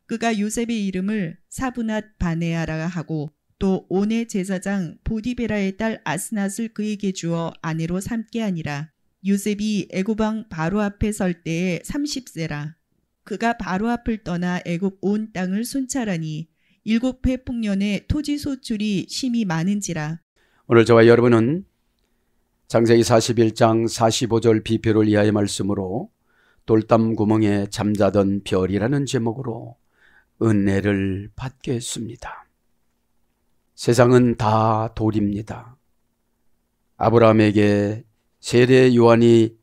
그가 요셉의 이름을 사브낫 바네아라 하고 또 온의 제사장 보디베라의 딸 아스낫을 그에게 주어 아내로 삼게 하니라. 요셉이 애굽 왕 바로 앞에 설 때에 30세라. 그가 바로 앞을 떠나 애굽 온 땅을 순찰하니 7해 풍년에 토지 소출이 심히 많은지라. 오늘 저와 여러분은 창세기 41장 45절 비표를 이하의 말씀으로 돌담 구멍에 잠자던 별이라는 제목으로 은혜를 받겠습니다. 세상은 다 돌입니다. 아브라함에게 세례 요한이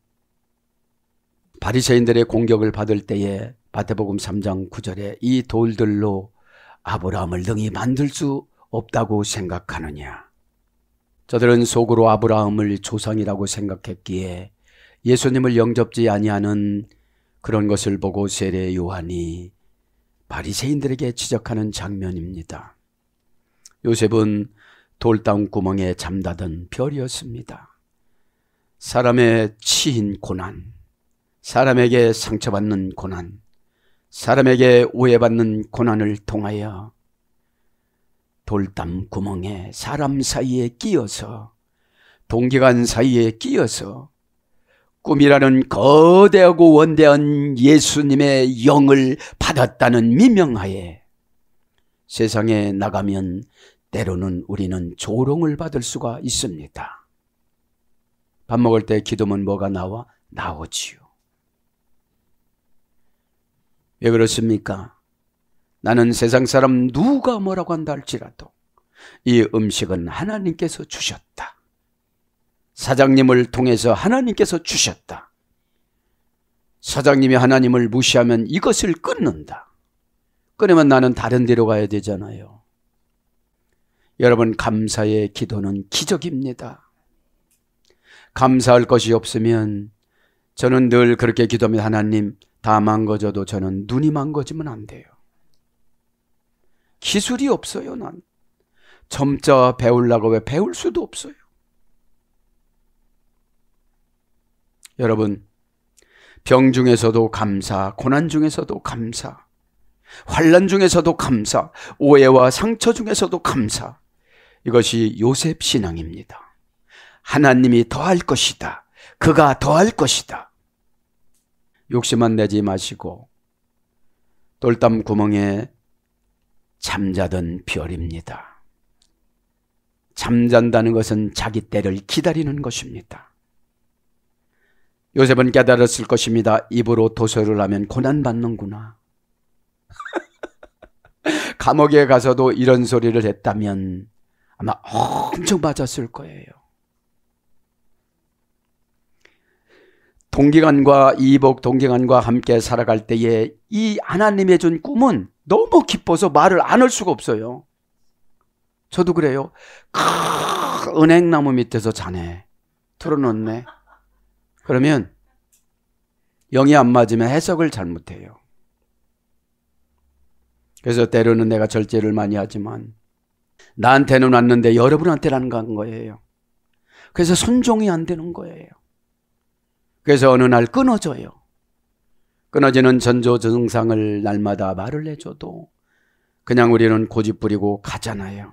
바리새인들의 공격을 받을 때에 마태복음 3장 9절에 이 돌들로 아브라함을 능히 만들 수 없다고 생각하느냐. 저들은 속으로 아브라함을 조상이라고 생각했기에 예수님을 영접지 아니하는 그런 것을 보고 세례 요한이 바리새인들에게 지적하는 장면입니다. 요셉은 돌담 구멍에 잠자던 별이었습니다. 사람의 치인 고난, 사람에게 상처받는 고난, 사람에게 오해받는 고난을 통하여 돌담 구멍에 사람 사이에 끼어서 동기간 사이에 끼어서 꿈이라는 거대하고 원대한 예수님의 영을 받았다는 미명하에 세상에 나가면 때로는 우리는 조롱을 받을 수가 있습니다. 밥 먹을 때 기도면 뭐가 나와? 나오지요. 왜 그렇습니까? 나는 세상 사람 누가 뭐라고 한다 할지라도 이 음식은 하나님께서 주셨다. 사장님을 통해서 하나님께서 주셨다. 사장님이 하나님을 무시하면 이것을 끊는다. 끊으면 나는 다른 데로 가야 되잖아요. 여러분, 감사의 기도는 기적입니다. 감사할 것이 없으면 저는 늘 그렇게 기도합니다. 하나님, 다 망가져도 저는 눈이 망가지면 안 돼요. 기술이 없어요. 난 점자 배우려고 왜 배울 수도 없어요. 여러분, 병 중에서도 감사, 고난 중에서도 감사, 환난 중에서도 감사, 오해와 상처 중에서도 감사. 이것이 요셉 신앙입니다. 하나님이 더할 것이다. 그가 더할 것이다. 욕심만 내지 마시고 돌담 구멍에 잠자던 별입니다. 잠잔다는 것은 자기 때를 기다리는 것입니다. 요셉은 깨달았을 것입니다. 입으로 도소를 하면 고난받는구나. 감옥에 가서도 이런 소리를 했다면 아마 엄청 맞았을 거예요. 동기간과 이복 동기간과 함께 살아갈 때에 이 하나님의 준 꿈은 너무 기뻐서 말을 안 할 수가 없어요. 저도 그래요. 은행나무 밑에서 자네 틀어놓네. 그러면 영이 안 맞으면 해석을 잘못해요. 그래서 때로는 내가 절제를 많이 하지만 나한테는 왔는데 여러분한테는 안 간 거예요. 그래서 순종이 안 되는 거예요. 그래서 어느 날 끊어져요. 끊어지는 전조증상을 날마다 말을 해줘도 그냥 우리는 고집 부리고 가잖아요.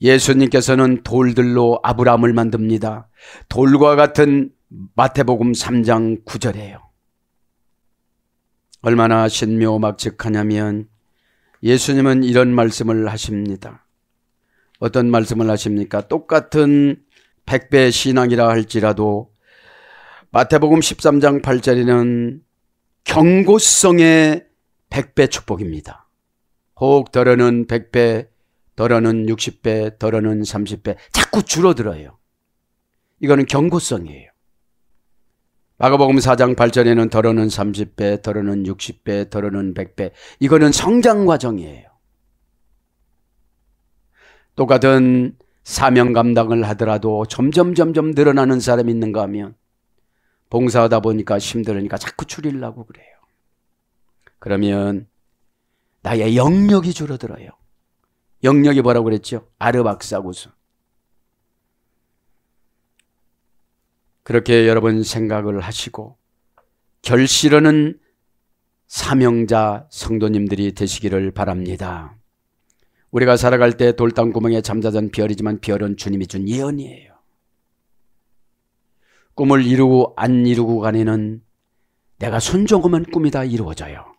예수님께서는 돌들로 아브라함을 만듭니다. 돌과 같은 마태복음 3장 9절이에요. 얼마나 신묘막측하냐면 예수님은 이런 말씀을 하십니다. 어떤 말씀을 하십니까? 똑같은 100배 신앙이라 할지라도 마태복음 13장 8절에는 경고성의 100배 축복입니다. 혹 덜어는 100배, 덜어는 60배, 덜어는 30배 자꾸 줄어들어요. 이거는 경고성이에요. 마가복음 4장 8절에는 덜어는 30배, 덜어는 60배, 덜어는 100배. 이거는 성장 과정이에요. 똑같은 사명 감당을 하더라도 점점 늘어나는 사람이 있는가 하면 봉사하다 보니까 힘들으니까 자꾸 줄이려고 그래요. 그러면 나의 영역이 줄어들어요. 영역이 뭐라고 그랬죠? 아르박사구스. 그렇게 여러분 생각을 하시고 결실하는 사명자 성도님들이 되시기를 바랍니다. 우리가 살아갈 때 돌담구멍에 잠자던 별이지만 별은 주님이 준 예언이에요. 꿈을 이루고 안 이루고 간에는 내가 순종하면 꿈이 다 이루어져요.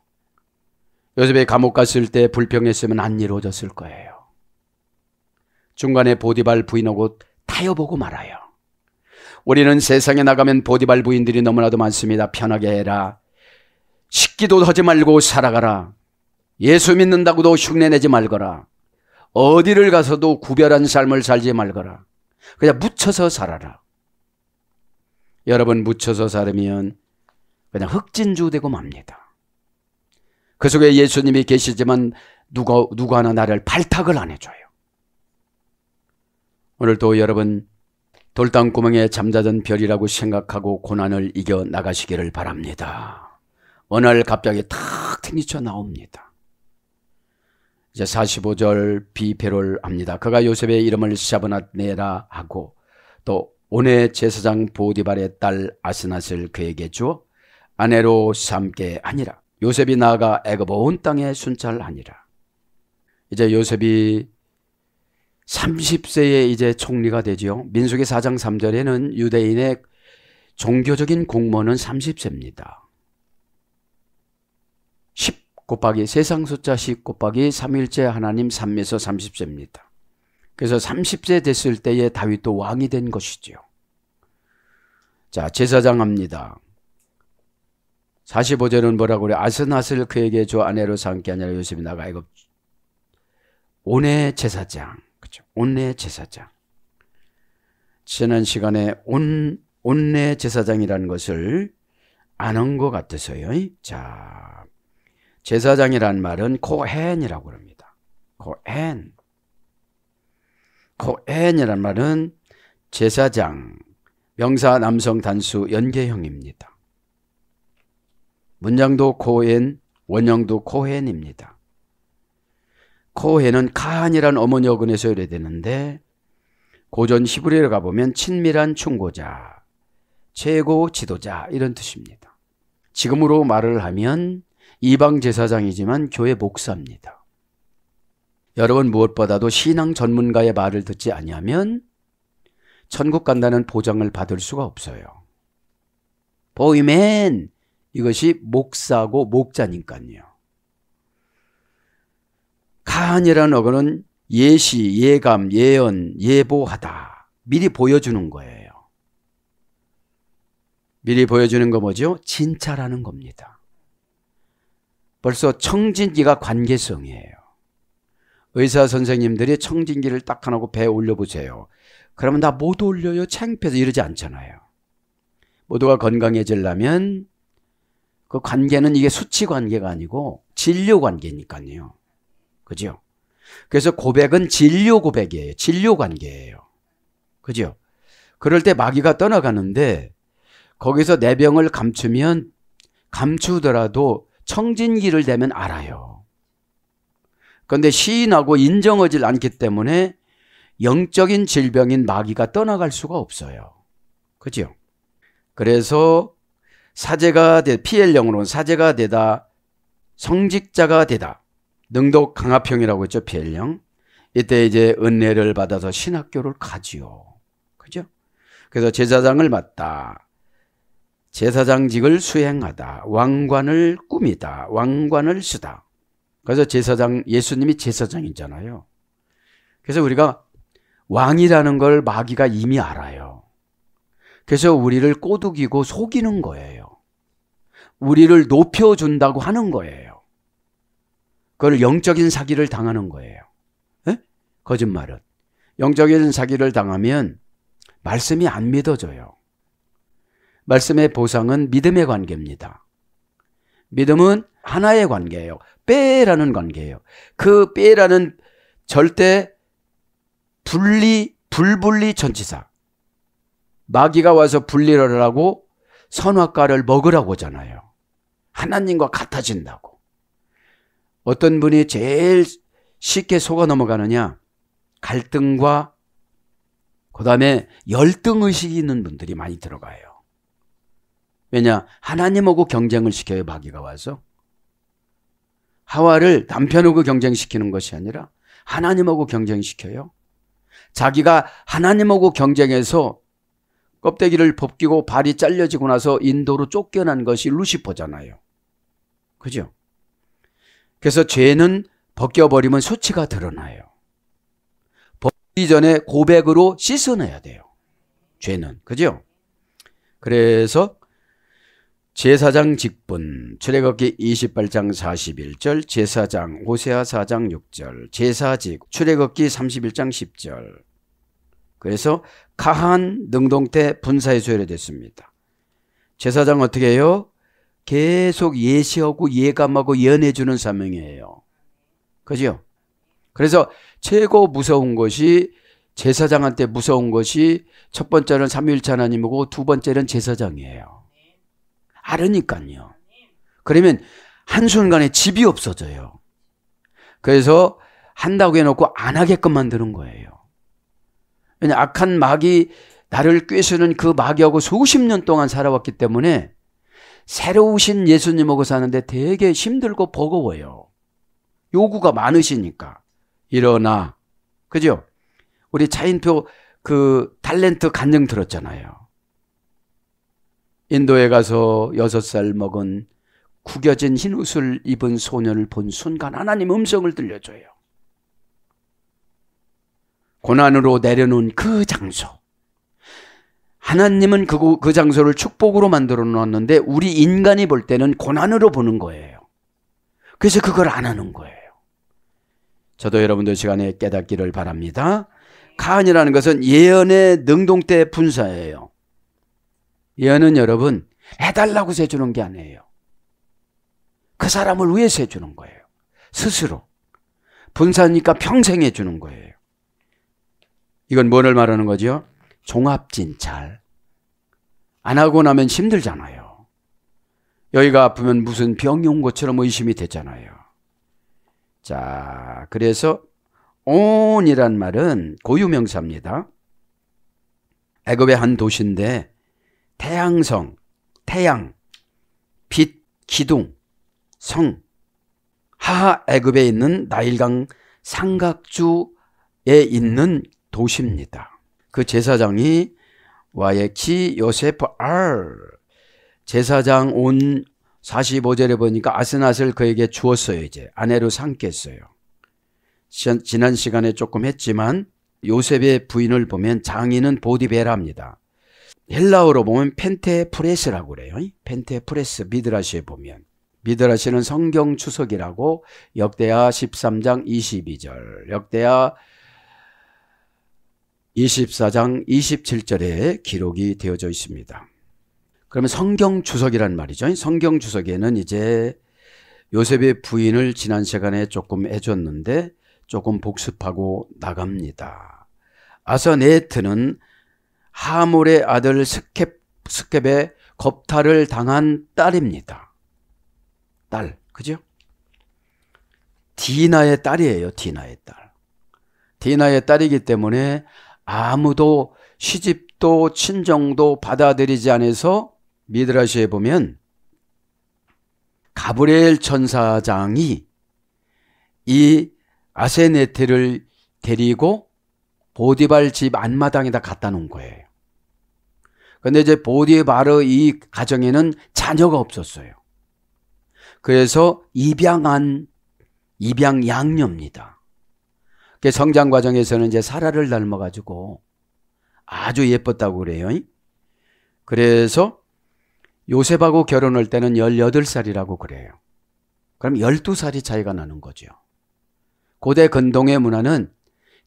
요셉이 감옥 갔을 때 불평했으면 안 이루어졌을 거예요. 중간에 보디발 부인하고 타협보고 말아요. 우리는 세상에 나가면 보디발 부인들이 너무나도 많습니다. 편하게 해라. 식기도 하지 말고 살아가라. 예수 믿는다고도 흉내내지 말거라. 어디를 가서도 구별한 삶을 살지 말거라. 그냥 묻혀서 살아라. 여러분, 묻혀서 살으면 그냥 흑진주 되고 맙니다. 그 속에 예수님이 계시지만 누구 하나 나를 발탁을 안 해줘요. 오늘도 여러분, 돌담구멍에 잠자던 별이라고 생각하고 고난을 이겨 나가시기를 바랍니다. 어느 날 갑자기 탁 튕기쳐 나옵니다. 이제 45절 비배를 합니다. 그가 요셉의 이름을 샤브낫네라 하고 또 온의 제사장 보디발의 딸 아스낫을 그에게 주어 아내로 삼게 하니라. 요셉이 나아가 애굽 온 땅에 순찰하니라. 이제 요셉이 30세에 이제 총리가 되죠. 민수기 4장 3절에는 유대인의 종교적인 공무원은 30세입니다. 10 곱하기 세상 숫자 10 곱하기 3일째 하나님 3에서 30세입니다. 그래서 30세 됐을 때에 다윗도 왕이 된 것이죠. 자, 제사장 합니다. 45절은 뭐라고 그래? 아스낫을 그에게 줘 아내로 삼게 하니라. 요셉이 나가 애굽 온의 제사장. 그렇죠? 온내 제사장. 지난 시간에 온내 제사장이라는 것을 아는 것 같아서요. 자, 제사장이란 말은 코헨이라고 합니다. 코헨. 코헨이란 말은 제사장, 명사 남성 단수 연계형입니다. 문장도 코헨, 원형도 코헨입니다. 코헨은 카한이란 어머니 어근에서 유래되는데 고전 히브리어에 가보면 친밀한 충고자, 최고 지도자 이런 뜻입니다. 지금으로 말을 하면 이방 제사장이지만 교회 목사입니다. 여러분, 무엇보다도 신앙 전문가의 말을 듣지 아니하면 천국 간다는 보장을 받을 수가 없어요. 보이면 이것이 목사고 목자니까요. 카한이라는 어근은 예시, 예감, 예언, 예보하다. 미리 보여주는 거예요. 미리 보여주는 거 뭐죠? 진짜라는 겁니다. 벌써 청진기가 관계성이에요. 의사 선생님들이 청진기를 딱 하나 하고 배에 올려보세요. 그러면 나 못 올려요. 창피해서 이러지 않잖아요. 모두가 건강해지려면 그 관계는 이게 수치 관계가 아니고 진료 관계니까요. 그죠? 그래서 고백은 진료 고백이에요. 진료 관계예요. 그죠? 그럴 때 마귀가 떠나가는데 거기서 내 병을 감추면 감추더라도 청진기를 대면 알아요. 그런데 시인하고 인정하지 않기 때문에 영적인 질병인 마귀가 떠나갈 수가 없어요. 그죠? 그래서 사제가 PL령으로는 사제가 되다, 성직자가 되다, 능독 강압형이라고 했죠. PL령. 이때 이제 은혜를 받아서 신학교를 가지요. 그죠? 그래서 제사장을 맡다, 제사장직을 수행하다, 왕관을 꾸미다, 왕관을 쓰다. 그래서 제사장, 예수님이 제사장이잖아요. 그래서 우리가 왕이라는 걸 마귀가 이미 알아요. 그래서 우리를 꼬드기고 속이는 거예요. 우리를 높여준다고 하는 거예요. 그걸 영적인 사기를 당하는 거예요. 에? 거짓말은. 영적인 사기를 당하면 말씀이 안 믿어져요. 말씀의 보상은 믿음의 관계입니다. 믿음은 하나의 관계예요. 빼라는 관계예요. 그 빼라는 절대 불분리 전치사. 마귀가 와서 분리를 하라고 선악과를 먹으라고 하잖아요. 하나님과 같아진다고. 어떤 분이 제일 쉽게 속아 넘어가느냐? 갈등과 그 다음에 열등의식이 있는 분들이 많이 들어가요. 왜냐? 하나님하고 경쟁을 시켜요. 마귀가 와서. 하와를 남편하고 경쟁시키는 것이 아니라 하나님하고 경쟁시켜요. 자기가 하나님하고 경쟁해서 껍데기를 벗기고 발이 잘려지고 나서 인도로 쫓겨난 것이 루시퍼잖아요. 그죠? 그래서 죄는 벗겨버리면 수치가 드러나요. 벗기 전에 고백으로 씻어내야 돼요. 죄는. 그죠? 그래서 제사장 직분, 출애굽기 28장 41절, 제사장, 호세아 4장 6절, 제사직, 출애굽기 31장 10절. 그래서 카한, 능동태, 분사에 소멸됐습니다. 제사장 어떻게 해요? 계속 예시하고 예감하고 예언해주는 사명이에요. 그죠? 그래서 최고 무서운 것이, 제사장한테 무서운 것이 첫 번째는 삼위일체 하나님이고 두 번째는 제사장이에요. 알으니까요. 그러면 한순간에 집이 없어져요. 그래서 한다고 해놓고 안 하게끔 만드는 거예요. 왜냐, 악한 마귀, 나를 꿰수는 그 마귀하고 수십 년 동안 살아왔기 때문에 새로우신 예수님하고 사는데 되게 힘들고 버거워요. 요구가 많으시니까. 일어나. 그죠? 우리 차인표 그 탤런트 간증 들었잖아요. 인도에 가서 6살 먹은 구겨진 흰 옷을 입은 소년을 본 순간 하나님 음성을 들려줘요. 고난으로 내려놓은 그 장소. 하나님은 그 장소를 축복으로 만들어 놓았는데 우리 인간이 볼 때는 고난으로 보는 거예요. 그래서 그걸 안 하는 거예요. 저도 여러분들 시간에 깨닫기를 바랍니다. 카한이라는 것은 예언의 능동태 분사예요. 예언은 여러분 해달라고 해주는 게 아니에요. 그 사람을 위해서 해주는 거예요. 스스로. 분사니까 평생 해주는 거예요. 이건 뭐를 말하는 거죠? 종합진찰. 안 하고 나면 힘들잖아요. 여기가 아프면 무슨 병이 온 것처럼 의심이 되잖아요. 자, 그래서 온이란 말은 고유명사입니다. 애굽의 한 도시인데 태양성, 태양, 빛, 기둥, 성, 하하 애굽에 있는 나일강 삼각주에 있는 도시입니다. 그 제사장이 와예키 요세프 알, 제사장 온 45절에 보니까 아스낫을 그에게 주었어요. 이제 아내로 삼겠어요. 지난 시간에 조금 했지만 요셉의 부인을 보면 장인은 보디베라입니다. 헬라어로 보면 펜테프레스라고 그래요. 펜테프레스, 미드라시에 보면. 미드라시는 성경 추석이라고 역대하 13장 22절, 역대하 24장 27절에 기록이 되어져 있습니다. 그러면 성경 추석이란 말이죠. 성경 추석에는 이제 요셉의 부인을 지난 시간에 조금 해줬는데 조금 복습하고 나갑니다. 아서네트는 하몰의 아들 스켑의 겁탈을 당한 딸입니다. 딸, 그죠? 디나의 딸이에요. 디나의 딸. 디나의 딸이기 때문에 아무도 시집도 친정도 받아들이지 않아서 미드라시에 보면 가브리엘 천사장이 이 아세네트를 데리고 보디발 집 앞마당에다 갖다 놓은 거예요. 그런데 이제 보디바르 이 가정에는 자녀가 없었어요. 그래서 입양 양녀입니다. 성장 과정에서는 이제 사라를 닮아가지고 아주 예뻤다고 그래요. 그래서 요셉하고 결혼할 때는 18살이라고 그래요. 그럼 12살이 차이가 나는 거죠. 고대 근동의 문화는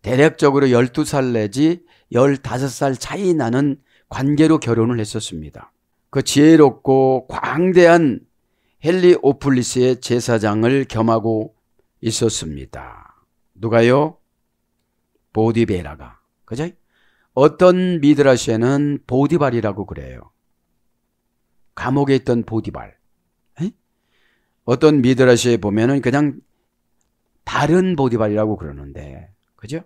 대략적으로 12살 내지 15살 차이 나는 관계로 결혼을 했었습니다. 그 지혜롭고 광대한 헬리오플리스의 제사장을 겸하고 있었습니다. 누가요? 보디베라가. 그죠? 어떤 미드라시에는 보디발이라고 그래요. 감옥에 있던 보디발. 어떤 미드라시에 보면은 그냥 다른 보디발이라고 그러는데. 그죠?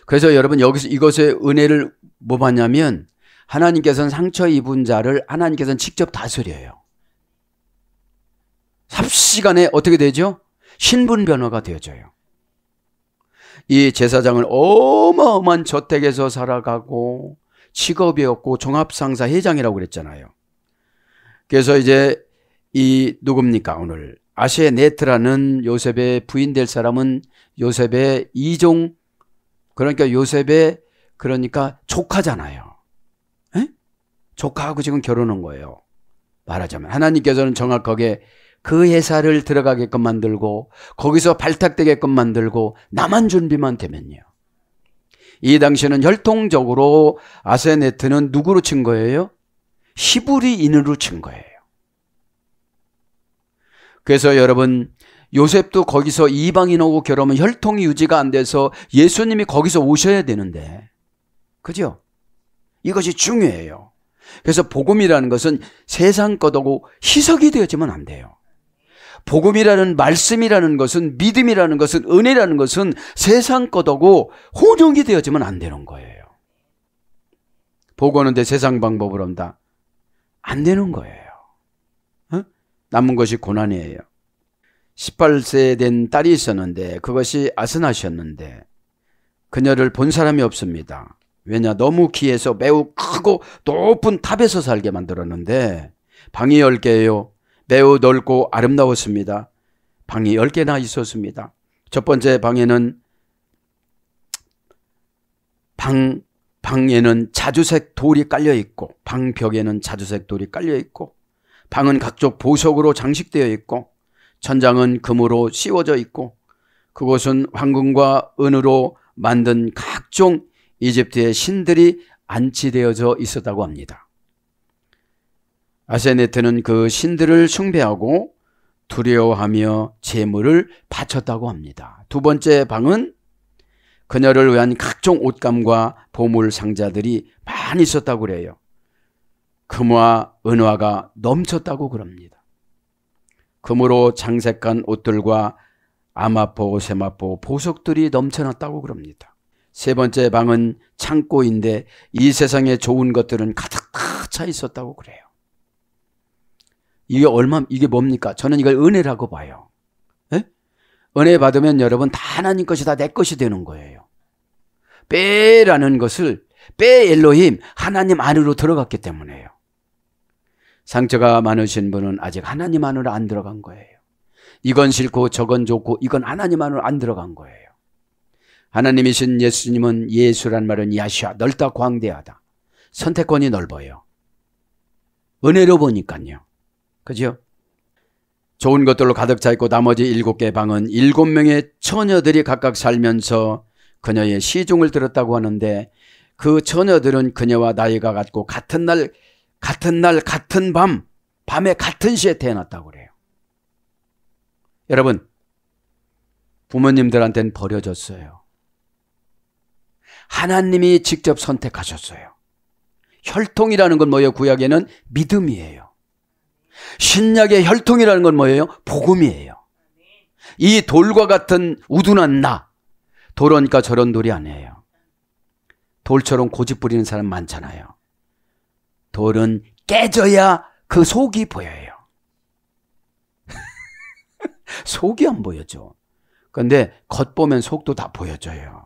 그래서 여러분 여기서 이것의 은혜를 뭐 받냐면 하나님께서는 상처 입은 자를 하나님께서는 직접 다스려요. 삽시간에 어떻게 되죠? 신분 변화가 되어져요. 이 제사장은 어마어마한 저택에서 살아가고 직업이 없고 종합상사 회장이라고 그랬잖아요. 그래서 이제 이 누굽니까? 오늘 아세네트라는 요셉의 부인 될 사람은 요셉의 이종, 그러니까 요셉의 그러니까 조카잖아요. 에? 조카하고 지금 결혼한 거예요. 말하자면 하나님께서는 정확하게 그 회사를 들어가게끔 만들고 거기서 발탁되게끔 만들고 나만 준비만 되면요. 이 당시에는 혈통적으로 아세네트는 누구로 친 거예요? 히브리인으로 친 거예요. 그래서 여러분, 요셉도 거기서 이방인하고 결혼하면 혈통이 유지가 안 돼서 예수님이 거기서 오셔야 되는데, 그죠? 이것이 중요해요. 그래서 복음이라는 것은 세상 것하고 희석이 되어지면 안 돼요. 복음이라는 말씀이라는 것은, 믿음이라는 것은, 은혜라는 것은 세상 것하고 혼용이 되어지면 안 되는 거예요. 보고하는데 세상 방법으로 한다. 안 되는 거예요. 남은 것이 고난이에요. 18세 된 딸이 있었는데 그것이 아스나시였는데 그녀를 본 사람이 없습니다. 왜냐? 너무 귀해서 매우 크고 높은 탑에서 살게 만들었는데 방이 10개예요. 매우 넓고 아름다웠습니다. 방이 10개나 있었습니다. 첫 번째 방에는 방에는 자주색 돌이 깔려 있고 방 벽에는 자주색 돌이 깔려 있고 방은 각종 보석으로 장식되어 있고 천장은 금으로 씌워져 있고 그곳은 황금과 은으로 만든 각종 이집트의 신들이 안치되어져 있었다고 합니다. 아세네트는 그 신들을 숭배하고 두려워하며 제물을 바쳤다고 합니다. 두 번째 방은 그녀를 위한 각종 옷감과 보물 상자들이 많이 있었다고 그래요. 금화 은화가 넘쳤다고 그럽니다. 금으로 장색한 옷들과 아마포, 세마포, 보석들이 넘쳐났다고 그럽니다. 세 번째 방은 창고인데 이 세상에 좋은 것들은 가득 차 있었다고 그래요. 이게 뭡니까? 저는 이걸 은혜라고 봐요. 에? 은혜 받으면 여러분 다 하나님 것이 다 내 것이 되는 거예요. 빼라는 것을 빼 엘로힘 하나님 안으로 들어갔기 때문에요. 상처가 많으신 분은 아직 하나님 안으로 안 들어간 거예요. 이건 싫고 저건 좋고 이건 하나님 안으로 안 들어간 거예요. 하나님이신 예수님은 예수란 말은 야시아, 넓다 광대하다. 선택권이 넓어요. 은혜로 보니까요. 그죠? 좋은 것들로 가득 차 있고 나머지 7개 방은 7명의 처녀들이 각각 살면서 그녀의 시중을 들었다고 하는데 그 처녀들은 그녀와 나이가 같고 같은 날 같은 밤에 같은 시에 태어났다고 그래요. 여러분, 부모님들한테는 버려졌어요. 하나님이 직접 선택하셨어요. 혈통이라는 건 뭐예요? 구약에는 믿음이에요. 신약의 혈통이라는 건 뭐예요? 복음이에요. 이 돌과 같은 우둔한 나, 돌으니까 저런 돌이 아니에요. 돌처럼 고집 부리는 사람 많잖아요. 돌은 깨져야 그 속이 보여요. 속이 안 보여져. 그런데 겉보면 속도 다 보여져요.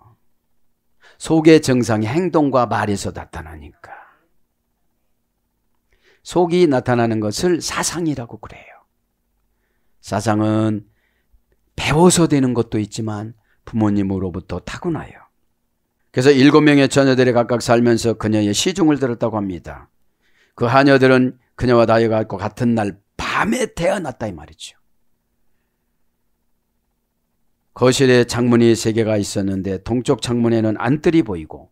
속의 정상이 행동과 말에서 나타나니까. 속이 나타나는 것을 사상이라고 그래요. 사상은 배워서 되는 것도 있지만 부모님으로부터 타고나요. 그래서 7명의 처녀들이 각각 살면서 그녀의 시중을 들었다고 합니다. 그 하녀들은 그녀와 나이가 같고 같은 날 밤에 태어났다 이 말이죠. 거실에 창문이 3개가 있었는데 동쪽 창문에는 안뜰이 보이고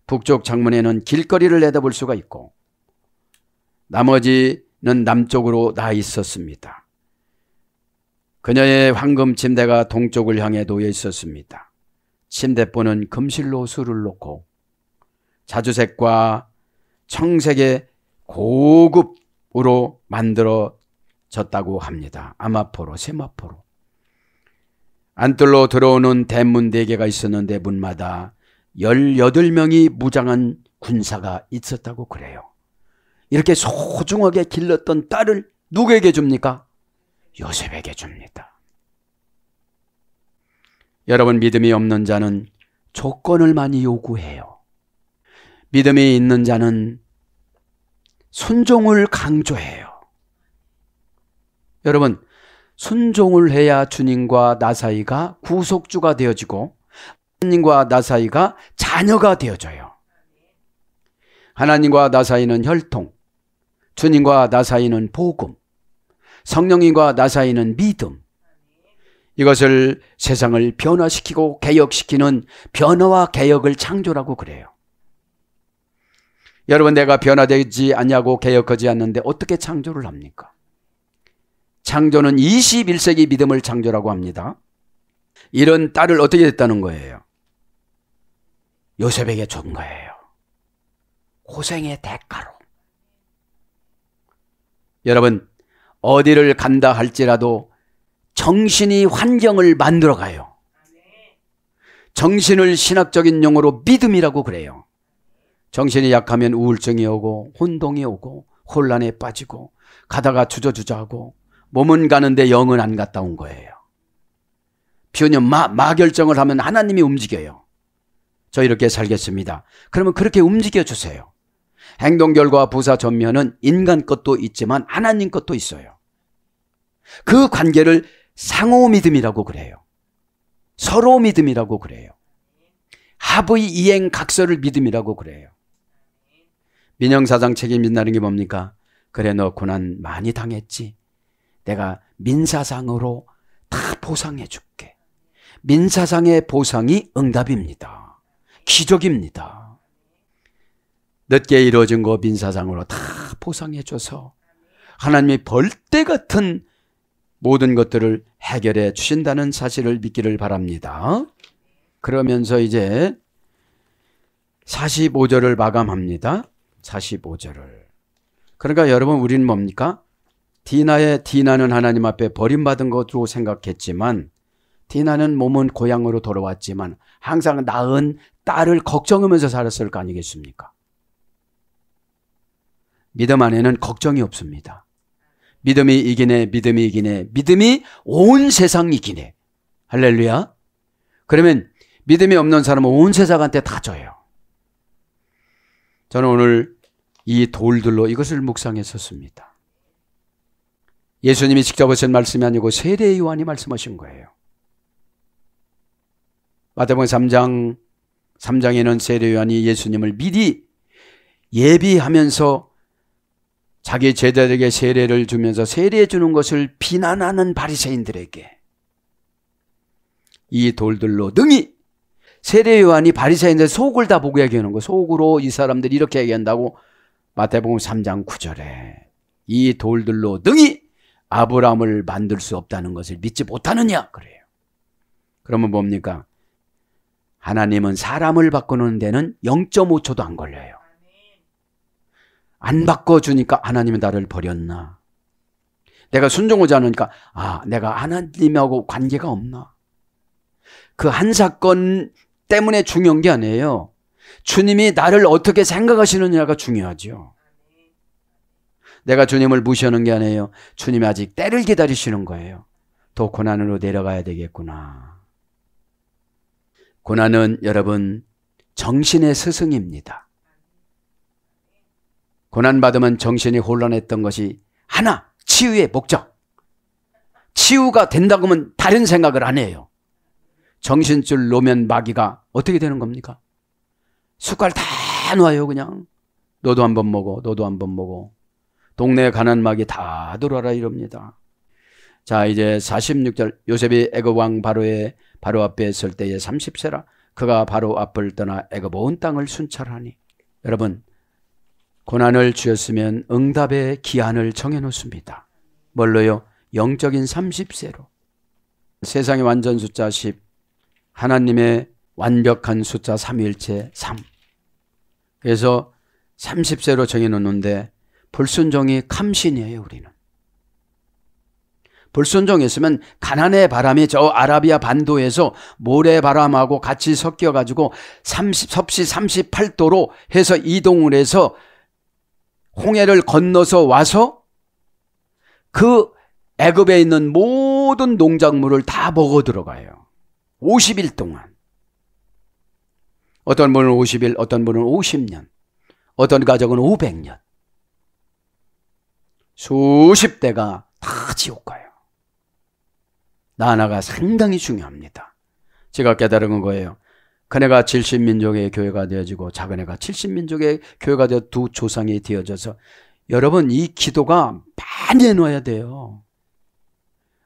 북쪽 창문에는 길거리를 내다볼 수가 있고 나머지는 남쪽으로 나 있었습니다. 그녀의 황금 침대가 동쪽을 향해 놓여 있었습니다. 침대보는 금실로 술을 놓고 자주색과 청색의 고급으로 만들어졌다고 합니다. 아마포로, 세마포로. 안뜰로 들어오는 대문 4개가 있었는데 문마다 18명이 무장한 군사가 있었다고 그래요. 이렇게 소중하게 길렀던 딸을 누구에게 줍니까? 요셉에게 줍니다. 여러분, 믿음이 없는 자는 조건을 많이 요구해요. 믿음이 있는 자는 순종을 강조해요. 여러분, 순종을 해야 주님과 나 사이가 구속주가 되어지고 하나님과 나 사이가 자녀가 되어져요. 하나님과 나 사이는 혈통, 주님과 나 사이는 복음, 성령님과 나 사이는 믿음. 이것을 세상을 변화시키고 개혁시키는 변화와 개혁을 창조라고 그래요. 여러분, 내가 변화되지 않냐고 개혁하지 않는데 어떻게 창조를 합니까? 창조는 21세기 믿음을 창조라고 합니다. 이런 딸을 어떻게 됐다는 거예요? 요셉에게 준 거예요. 고생의 대가로. 여러분, 어디를 간다 할지라도 정신이 환경을 만들어가요. 정신을 신학적인 용어로 믿음이라고 그래요. 정신이 약하면 우울증이 오고 혼동이 오고 혼란에 빠지고 가다가 주저주저하고 몸은 가는데 영은 안 갔다 온 거예요. 비오면 마결정을 하면 하나님이 움직여요. 저 이렇게 살겠습니다. 그러면 그렇게 움직여 주세요. 행동 결과 부사 전면은 인간 것도 있지만 하나님 것도 있어요. 그 관계를 상호 믿음이라고 그래요. 서로 믿음이라고 그래요. 합의 이행 각서를 믿음이라고 그래요. 민영사상 책임 민다는 게 뭡니까? 그래, 너 고난 많이 당했지. 내가 민사상으로 다 보상해 줄게. 민사상의 보상이 응답입니다. 기적입니다. 늦게 이루어진 거 민사상으로 다 보상해 줘서 하나님이 벌떼 같은 모든 것들을 해결해 주신다는 사실을 믿기를 바랍니다. 그러면서 이제 45절을 마감합니다. 45절을. 그러니까 여러분, 우리는 뭡니까? 디나는 하나님 앞에 버림받은 것으로 생각했지만, 디나는 몸은 고향으로 돌아왔지만 항상 낳은 딸을 걱정하면서 살았을 거 아니겠습니까? 믿음 안에는 걱정이 없습니다. 믿음이 이기네, 믿음이 이기네, 믿음이 온 세상 이기네. 할렐루야. 그러면 믿음이 없는 사람은 온 세상한테 다 져요. 저는 오늘 이 돌들로 이것을 묵상했었습니다. 예수님이 직접 하신 말씀이 아니고 세례 요한이 말씀하신 거예요. 마태복음 3장에는 세례 요한이 예수님을 미리 예비하면서 자기 제자들에게 세례를 주면서 세례해 주는 것을 비난하는 바리새인들에게 이 돌들로 능히, 세례 요한이 바리새인들 속을 다 보고 얘기하는 거, 속으로 이 사람들이 이렇게 얘기한다고 마태복음 3장 9절에 이 돌들로 능히 아브라함을 만들 수 없다는 것을 믿지 못하느냐 그래요. 그러면 뭡니까? 하나님은 사람을 바꾸는 데는 0.5초도 안 걸려요. 안 바꿔주니까 하나님은 나를 버렸나? 내가 순종하지 않으니까 내가 하나님하고 관계가 없나? 그 한 사건 때문에 중요한 게 아니에요. 주님이 나를 어떻게 생각하시느냐가 중요하죠. 내가 주님을 무시하는 게 아니에요. 주님이 아직 때를 기다리시는 거예요. 더 고난으로 내려가야 되겠구나. 고난은 여러분 정신의 스승입니다. 고난받으면 정신이 혼란했던 것이 하나, 치유의 목적. 치유가 된다고 하면 다른 생각을 안 해요. 정신줄 놓으면 마귀가 어떻게 되는 겁니까? 숟갈 다 놔요. 그냥 너도 한번 먹어, 너도 한번 먹어. 동네 가난 마귀 다 들어와라 이럽니다. 자, 이제 46절. 요셉이 애굽 왕 바로 앞에 설 때에 30세라. 그가 바로 앞을 떠나 애굽 온 땅을 순찰하니. 여러분, 고난을 주셨으면 응답의 기한을 정해놓습니다. 뭘로요? 영적인 30세로. 세상의 완전 숫자 10, 하나님의 완벽한 숫자 3일체 3. 그래서 30세로 정해놓는데 불순종이 감신이에요. 우리는 불순종했으면 가나안의 바람이 저 아라비아 반도에서 모래바람하고 같이 섞여가지고 섭씨 38도로 해서 이동을 해서 홍해를 건너서 와서 그 애굽에 있는 모든 농작물을 다 먹어 들어가요. 50일 동안. 어떤 분은 50일, 어떤 분은 50년, 어떤 가족은 500년. 수십 대가 다 지옥 가요. 나나가 상당히 중요합니다. 제가 깨달은 거예요. 큰애가 70민족의 교회가 되어지고 작은애가 70민족의 교회가 되어 두 조상이 되어져서 여러분 이 기도가 많이 해놓아야 돼요.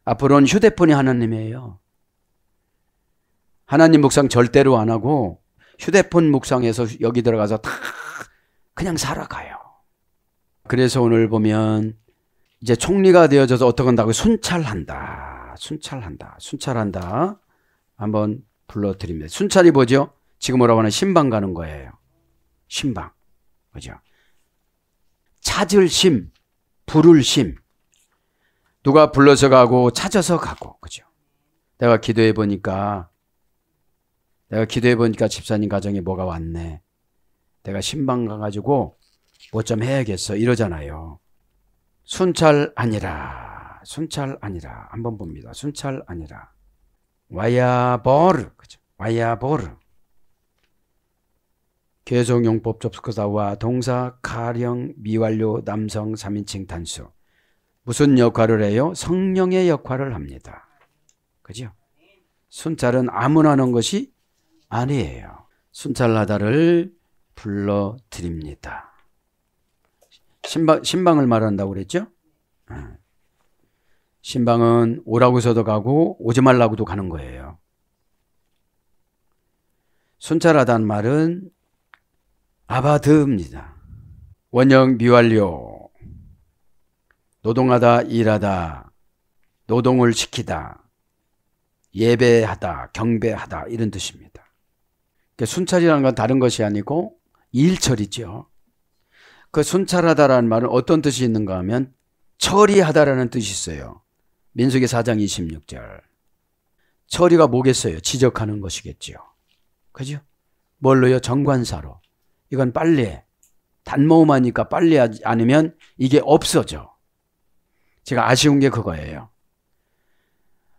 앞으로는 휴대폰이 하나님이에요. 하나님 묵상 절대로 안 하고 휴대폰 묵상해서 여기 들어가서 다 그냥 살아가요. 그래서 오늘 보면 이제 총리가 되어져서 어떻게 한다고 순찰한다. 한번 불러드립니다. 순찰이 뭐죠? 지금 뭐라고 하는 신방 가는 거예요. 신방. 그죠? 찾을 심, 부를 심. 누가 불러서 가고 찾아서 가고. 그죠? 내가 기도해 보니까 집사님 가정에 뭐가 왔네. 내가 신방 가가지고 뭐 좀 해야겠어. 이러잖아요. 순찰 아니라. 한번 봅니다. 순찰 아니라. 와야보르. 그죠? 와야보르. 개성용법 접속사와 동사, 가령, 미완료, 남성 3인칭 단수. 무슨 역할을 해요? 성령의 역할을 합니다. 그죠? 순찰은 아무나 하는 것이 아니에요. 순찰하다를 불러드립니다. 신방을 말한다고 그랬죠? 신방은 오라고 해서도 가고 오지 말라고도 가는 거예요. 순찰하다는 말은 아바드입니다. 원형 미완료. 노동하다, 일하다, 노동을 시키다, 예배하다, 경배하다 이런 뜻입니다. 그러니까 순찰이라는 건 다른 것이 아니고 일처리죠. 그 순찰하다라는 말은 어떤 뜻이 있는가 하면 처리하다라는 뜻이 있어요. 민수기 4장 26절. 처리가 뭐겠어요? 지적하는 것이겠죠. 그죠? 뭘로요? 정관사로. 이건 빨리해. 단모음하니까 빨리 하지 않으면 이게 없어져. 제가 아쉬운 게 그거예요.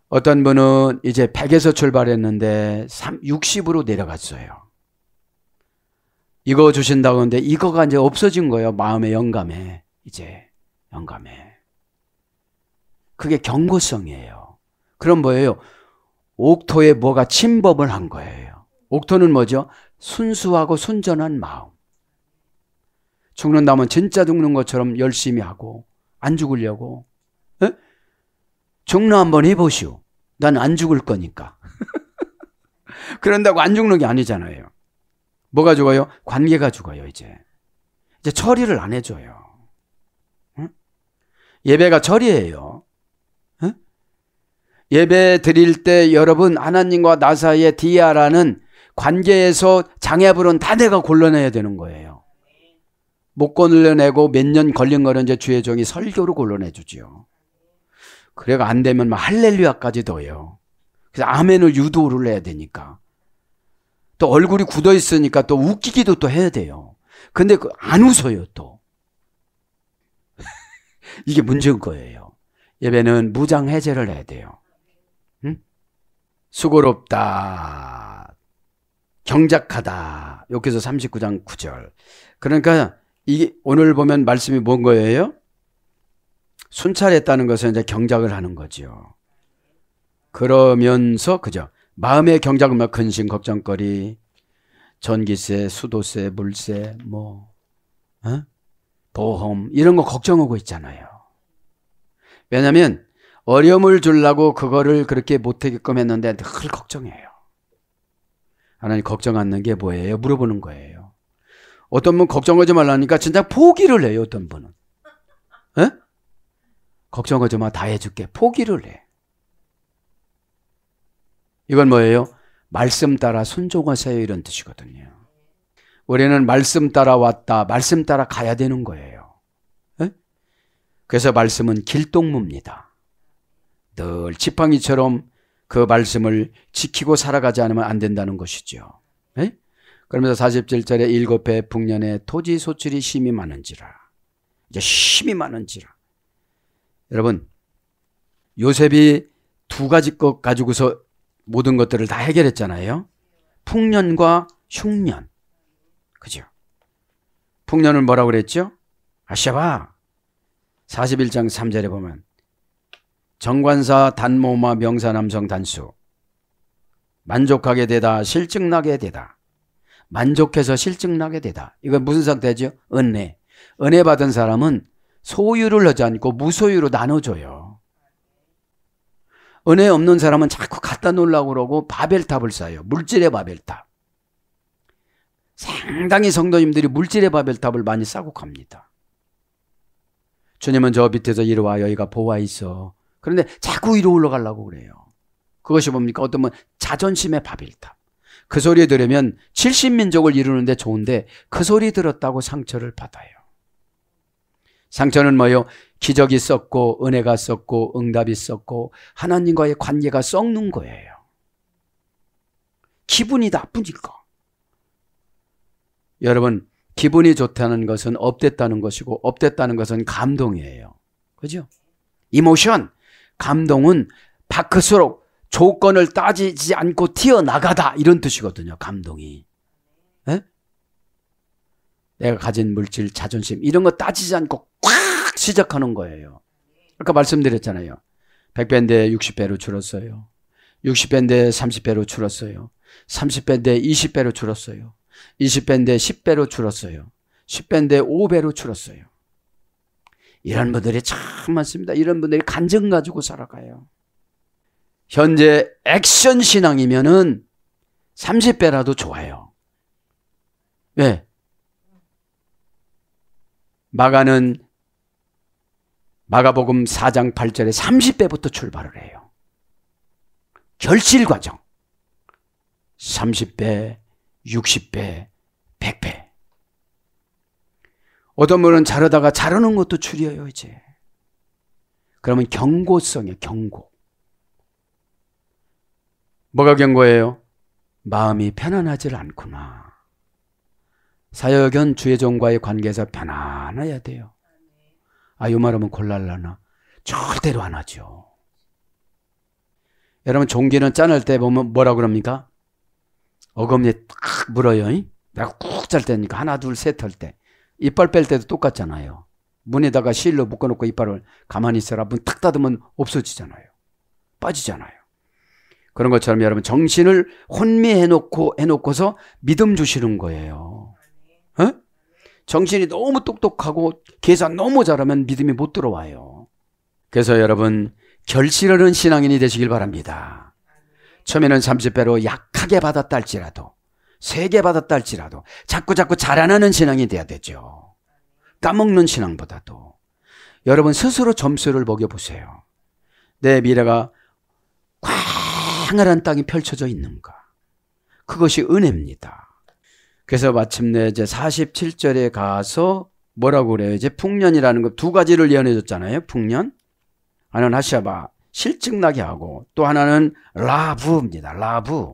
어떤 분은 이제 100에서 출발했는데 60으로 내려갔어요. 이거 주신다고 하는데 이거가 이제 없어진 거예요. 마음의 영감에. 이제 영감에. 그게 경고성이에요. 그럼 뭐예요? 옥토에 뭐가 침범을 한 거예요. 옥토는 뭐죠? 순수하고 순전한 마음. 죽는다면 진짜 죽는 것처럼 열심히 하고 안 죽으려고. 에? 종로 한번 해보시오. 난 안 죽을 거니까. 그런다고 안 죽는 게 아니잖아요. 뭐가 죽어요? 관계가 죽어요. 이제 처리를 안 해줘요. 응? 예배가 처리예요. 응? 예배 드릴 때 여러분 하나님과 나 사이에 디아라는 관계에서 장애물은 다 내가 골라내야 되는 거예요. 못 골라내고 몇 년 걸린 거는 이제 주의 종이 설교로 골라내주지요. 그래가 안 되면 막 할렐루야까지 더요. 그래서 아멘을 유도를 해야 되니까. 또 얼굴이 굳어 있으니까 또 웃기기도 또 해야 돼요. 근데 안 웃어요 또. 이게 문제인 거예요. 예배는 무장해제를 해야 돼요. 응? 수고롭다. 경작하다. 여기서 39장 9절. 그러니까 이게 오늘 보면 말씀이 뭔 거예요? 순찰했다는 것은 이제 경작을 하는 거죠. 그러면서 그죠? 마음의 경작은 뭐 근심, 걱정거리, 전기세, 수도세, 물세, 보험 이런 거 걱정하고 있잖아요. 왜냐하면 어려움을 주려고 그거를 그렇게 못하게끔 했는데 늘 걱정해요. 하나님 걱정 않는 게 뭐예요? 물어보는 거예요. 어떤 분 걱정하지 말라니까 진짜 포기를 해요. 어떤 분은. 에? 걱정하지 마. 다 해줄게. 포기를 해. 이건 뭐예요? 말씀 따라 순종하세요 이런 뜻이거든요. 우리는 말씀 따라 왔다. 말씀 따라 가야 되는 거예요. 에? 그래서 말씀은 길동무입니다. 늘 지팡이처럼 그 말씀을 지키고 살아가지 않으면 안 된다는 것이죠. 에? 그러면서 47절에 일곱해 북년에 토지 소출이 심이 많은지라. 이제 심이 많은지라. 여러분 요셉이 두 가지 것 가지고서 모든 것들을 다 해결했잖아요. 풍년과 흉년. 그죠? 풍년은 뭐라고 그랬죠? 아샤바 41장 3절에 보면 정관사 단모마 명사 남성 단수 만족하게 되다 실증나게 되다. 만족해서 실증나게 되다. 이건 무슨 상태죠? 은혜. 은혜 받은 사람은 소유를 하지 않고 무소유로 나눠줘요. 은혜 없는 사람은 자꾸 갖다 놓으려고 그러고 바벨탑을 쌓아요. 물질의 바벨탑. 상당히 성도님들이 물질의 바벨탑을 많이 쌓고 갑니다. 주님은 저 밑에서 이리 와 여기가 보아 있어. 그런데 자꾸 위로 올라가려고 그래요. 그것이 뭡니까? 어떤 분 자존심의 바벨탑. 그 소리 들으면 70민족을 이루는데 좋은데 그 소리 들었다고 상처를 받아요. 상처는 뭐예요? 기적이 썩고 은혜가 썩고 응답이 썩고 하나님과의 관계가 썩는 거예요. 기분이 나쁘니까. 여러분, 기분이 좋다는 것은 업됐다는 것이고 업됐다는 것은 감동이에요. 그죠? 이모션, 감동은 밖으로 조건을 따지지 않고 튀어나가다 이런 뜻이거든요. 감동이. 에? 내가 가진 물질, 자존심 이런 거 따지지 않고 꽉 시작하는 거예요. 아까 말씀드렸잖아요. 100배인데 60배로 줄었어요. 60배인데 30배로 줄었어요. 30배인데 20배로 줄었어요. 20배인데 10배로 줄었어요. 10배인데 5배로 줄었어요. 이런 분들이 참 많습니다. 이런 분들이 간증 가지고 살아가요. 현재 액션 신앙이면은 30배라도 좋아요. 왜? 마가복음 4장 8절에 30배부터 출발을 해요. 결실 과정. 30배, 60배, 100배. 어떤 분은 자르다가 자르는 것도 줄여요, 이제. 그러면 경고성이에요, 경고. 뭐가 경고예요? 마음이 편안하지 않구나. 사역은 주의 종과의 관계에서 편안해야 돼요. 아, 이 말하면 곤란하나? 절대로 안 하죠. 여러분, 종기는 짜낼 때 보면 뭐라 그럽니까? 어금니에 딱 물어요. 내가 꾹 짤 때니까 하나, 둘, 셋 할 때. 이빨 뺄 때도 똑같잖아요. 문에다가 실로 묶어놓고 이빨을 가만히 있어라. 문 탁 닫으면 없어지잖아요. 빠지잖아요. 그런 것처럼 여러분 정신을 혼미해놓고서 믿음 주시는 거예요. 어? 정신이 너무 똑똑하고 계산 너무 잘하면 믿음이 못 들어와요. 그래서 여러분 결실하는 신앙인이 되시길 바랍니다. 처음에는 30배로 약하게 받았다 할지라도 세게 받았다 할지라도 자꾸 자라나는 신앙이 돼야 되죠. 까먹는 신앙보다도. 여러분 스스로 점수를 먹여보세요. 내 미래가 광활한 땅이 펼쳐져 있는가. 그것이 은혜입니다. 그래서 마침내 이제 47절에 가서 뭐라고 그래요? 이제 풍년이라는 거 두 가지를 예언해 줬잖아요. 풍년. 하나는 하샤바, 실증나게 하고 또 하나는 라브입니다. 라브.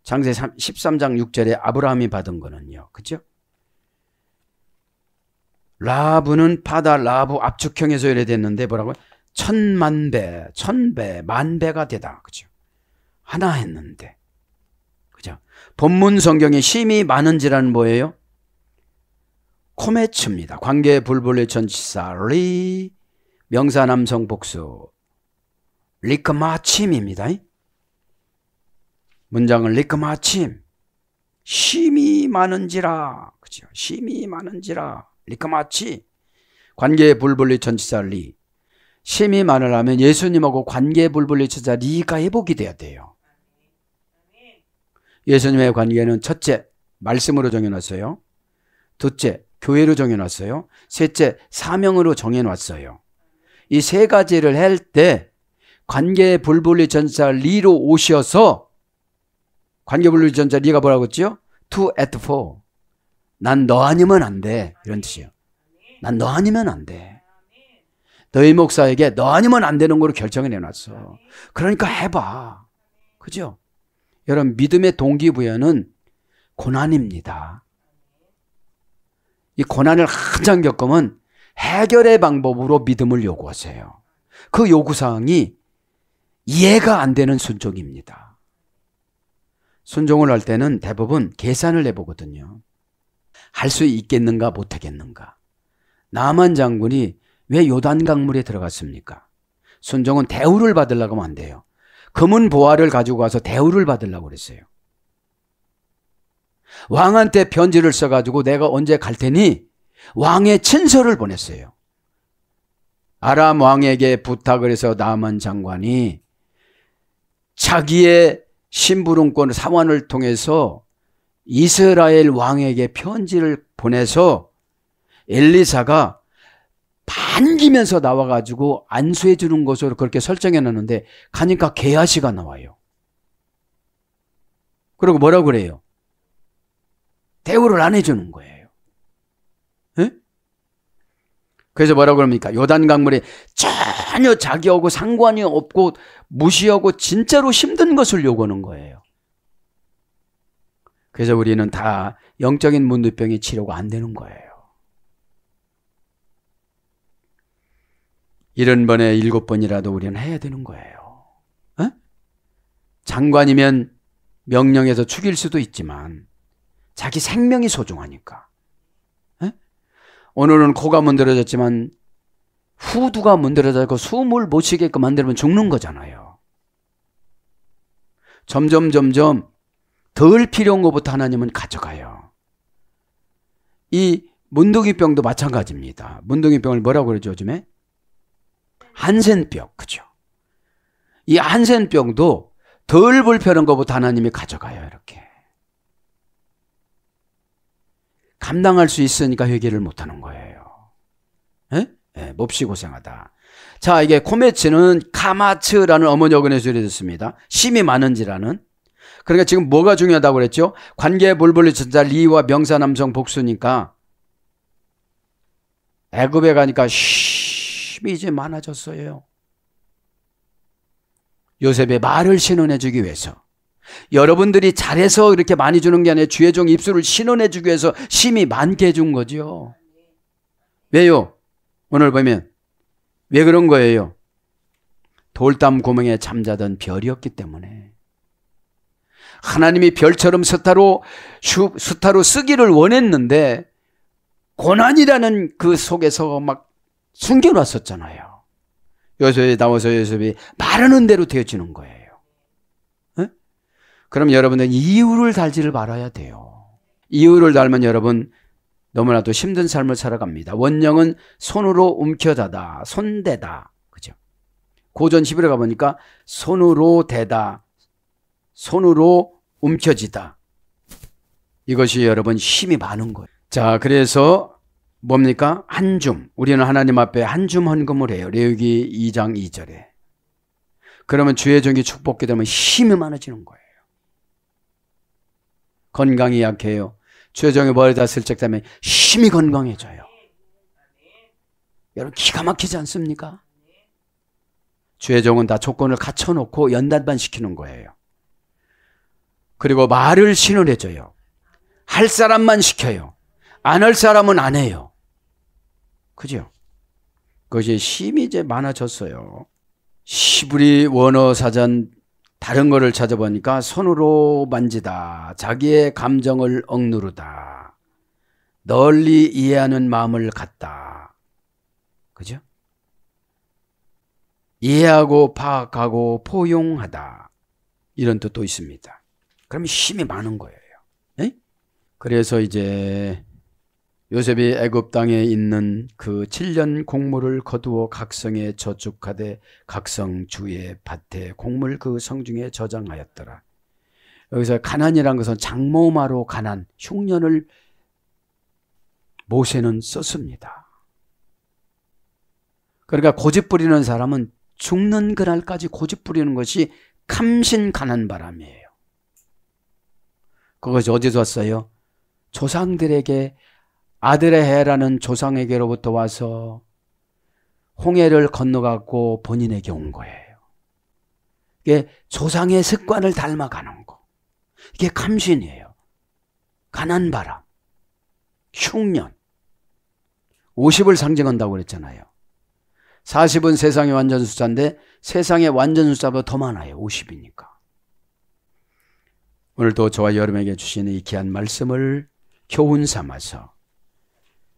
창세 13장 6절에 아브라함이 받은 거는요. 그죠? 라브는 파다 라브 압축형에서 예래됐는데 뭐라고요? 1000만배, 1000배, 만배가 되다. 그죠? 하나 했는데. 그죠? 본문 성경에 심이 많은지라는 뭐예요? 코메츠입니다. 관계 불불의 전치사 리 명사 남성 복수 리크마침입니다. 문장을 리크마침 심이 많은지라. 그죠? 심이 많은지라 리크마치 관계 불불의 전치사 리 심이 많으려면 예수님하고 관계 불불의 전치사 리가 회복이 돼야 돼요. 예수님의 관계는 첫째 말씀으로 정해놨어요. 둘째 교회로 정해놨어요. 셋째 사명으로 정해놨어요. 이 세 가지를 할 때 관계 불분리 전사 리로 오셔서 관계 불분리 전사 리가 뭐라고 했죠? To at for. 난 너 아니면 안 돼. 이런 뜻이에요. 난 너 아니면 안 돼. 너희 목사에게 너 아니면 안 되는 거로 결정을 해놨어. 그러니까 해봐. 그죠? 여러분 믿음의 동기부여는 고난입니다. 이 고난을 한참 겪으면 해결의 방법으로 믿음을 요구하세요. 그 요구사항이 이해가 안 되는 순종입니다. 순종을 할 때는 대부분 계산을 해보거든요. 할 수 있겠는가 못하겠는가. 나만 장군이 왜 요단 강물에 들어갔습니까? 순종은 대우를 받으려고 하면 안 돼요. 금은 보화를 가지고 가서 대우를 받으려고 그랬어요. 왕한테 편지를 써가지고 내가 언제 갈 테니 왕의 친서를 보냈어요. 아람 왕에게 부탁을 해서 나만 장관이 자기의 심부름권 사원을 통해서 이스라엘 왕에게 편지를 보내서 엘리사가 반기면서 나와가지고 안수해 주는 것으로 그렇게 설정해 놨는데 가니까 게하시가 나와요. 그리고 뭐라고 그래요? 대우를 안 해주는 거예요. 에? 그래서 뭐라고 그럽니까? 요단 강물에 전혀 자기하고 상관이 없고 무시하고 진짜로 힘든 것을 요구하는 거예요. 그래서 우리는 다 영적인 문둥병이 치료가 안 되는 거예요. 70번에 7번이라도 우리는 해야 되는 거예요. 에? 장관이면 명령해서 죽일 수도 있지만 자기 생명이 소중하니까. 에? 오늘은 코가 문드러졌지만 후두가 문드러져서 숨을 못 쉬게끔 만들면 죽는 거잖아요. 점점 덜 필요한 것부터 하나님은 가져가요. 이 문둥이병도 마찬가지입니다. 문둥이병을 뭐라고 그러죠, 요즘에? 한센병, 그죠? 이 한센병도 덜 불편한 것부터 하나님이 가져가요, 이렇게. 감당할 수 있으니까 회개를 못하는 거예요. 에? 네, 몹시 고생하다. 자, 이게 코메츠는 카마츠라는 어머니 어근에서 이루어졌습니다. 심이 많은지라는. 그러니까 지금 뭐가 중요하다고 그랬죠? 관계 볼볼리 전자 리와 명사 남성 복수니까 애굽에 가니까 힘이 이제 많아졌어요. 요셉의 말을 신원해 주기 위해서. 여러분들이 잘해서 이렇게 많이 주는 게 아니라 주의 종 입술을 신원해 주기 위해서 힘이 많게 준 거죠. 왜요? 오늘 보면 왜 그런 거예요? 돌담 구멍에 잠자던 별이었기 때문에. 하나님이 별처럼 스타로 쓰기를 원했는데 고난이라는 그 속에서 막 숨겨놨었잖아요. 요셉이 나와서 요셉이 말하는 대로 되어지는 거예요. 에? 그럼 여러분은 이유를 달지를 말아야 돼요. 이유를 달면 여러분 너무나도 힘든 삶을 살아갑니다. 원령은 손으로 움켜다다, 손대다. 그죠? 고전 11에 가보니까 손으로 대다, 손으로 움켜지다. 이것이 여러분 힘이 많은 거예요. 자, 그래서 뭡니까? 한줌. 우리는 하나님 앞에 한줌 헌금을 해요. 레위기 2장 2절에. 그러면 주의 종이 축복게 되면 힘이 많아지는 거예요. 건강이 약해요. 주의 종이 머리다 슬쩍 되면 힘이 건강해져요. 여러분 기가 막히지 않습니까? 주의 종은 다 조건을 갖춰놓고 연단만 시키는 거예요. 그리고 말을 신원해줘요. 할 사람만 시켜요. 안 할 사람은 안 해요. 그죠? 그것이 힘이 이제 많아졌어요. 시브리 원어 사전 다른 거를 찾아보니까 손으로 만지다, 자기의 감정을 억누르다, 널리 이해하는 마음을 갖다. 그죠? 이해하고 파악하고 포용하다. 이런 뜻도 있습니다. 그러면 힘이 많은 거예요. 네? 그래서 이제 요셉이 애굽 땅에 있는 그 7년 곡물을 거두어 각성에 저축하되 각성 주의 밭에 곡물 그 성중에 저장하였더라. 여기서 가난이란 것은 장모마로 가난, 흉년을 모세는 썼습니다. 그러니까 고집 부리는 사람은 죽는 그날까지 고집 부리는 것이 감신 가난 바람이에요. 그것이 어디서 왔어요? 조상들에게 아들의 해라는 조상에게로부터 와서 홍해를 건너가고 본인에게 온 거예요. 이게 조상의 습관을 닮아가는 거. 이게 감신이에요. 가난바람, 흉년. 50을 상징한다고 그랬잖아요. 40은 세상의 완전 숫자인데 세상의 완전 숫자보다 더 많아요. 50이니까. 오늘도 저와 여러분에게 주시는 이 귀한 말씀을 교훈 삼아서,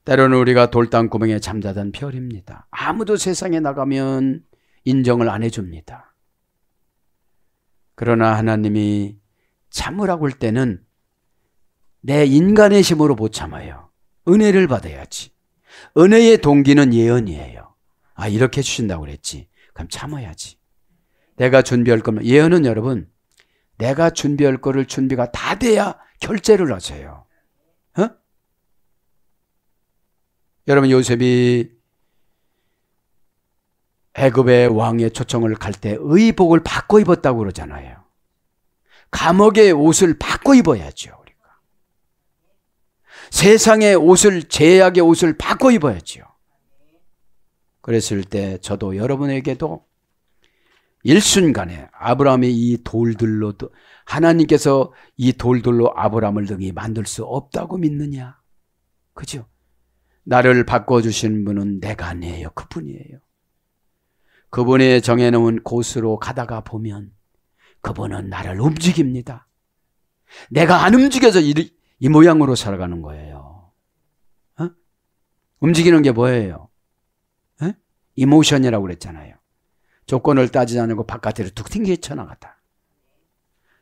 때로는 우리가 돌담구멍에 잠자던 별입니다. 아무도 세상에 나가면 인정을 안 해줍니다. 그러나 하나님이 참으라고 할 때는 내 인간의 힘으로 못 참아요. 은혜를 받아야지. 은혜의 동기는 예언이에요. 아, 이렇게 해주신다고 그랬지. 그럼 참아야지. 내가 준비할 거면, 예언은 여러분, 내가 준비할 거를 준비가 다 돼야 결제를 하세요. 어? 여러분, 요셉이 애굽의 왕의 초청을 갈 때 의복을 바꿔 입었다고 그러잖아요. 감옥의 옷을 바꿔 입어야죠. 우리가 세상의 옷을, 제약의 옷을 바꿔 입어야죠. 그랬을 때 저도 여러분에게도 일순간에 아브라함이 이 돌들로, 하나님께서 이 돌들로 아브라함을 등이 만들 수 없다고 믿느냐? 그죠? 나를 바꿔주신 분은 내가 아니에요. 그분이에요. 그분의 정해놓은 곳으로 가다가 보면 그분은 나를 움직입니다. 내가 안 움직여서 이 모양으로 살아가는 거예요. 어? 움직이는 게 뭐예요? 어? 이모션이라고 그랬잖아요. 조건을 따지지 않고 바깥으로 툭 튕겨 쳐나갔다.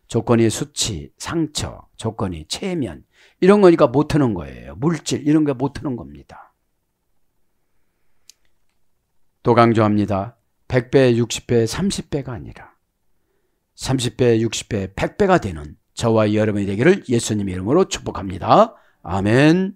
조건이 수치, 상처, 조건이 체면, 이런 거니까 못하는 거예요. 물질, 이런 거 못하는 겁니다. 또 강조합니다. 100배, 60배, 30배가 아니라 30배, 60배, 100배가 되는 저와 여러분이 되기를 예수님의 이름으로 축복합니다. 아멘.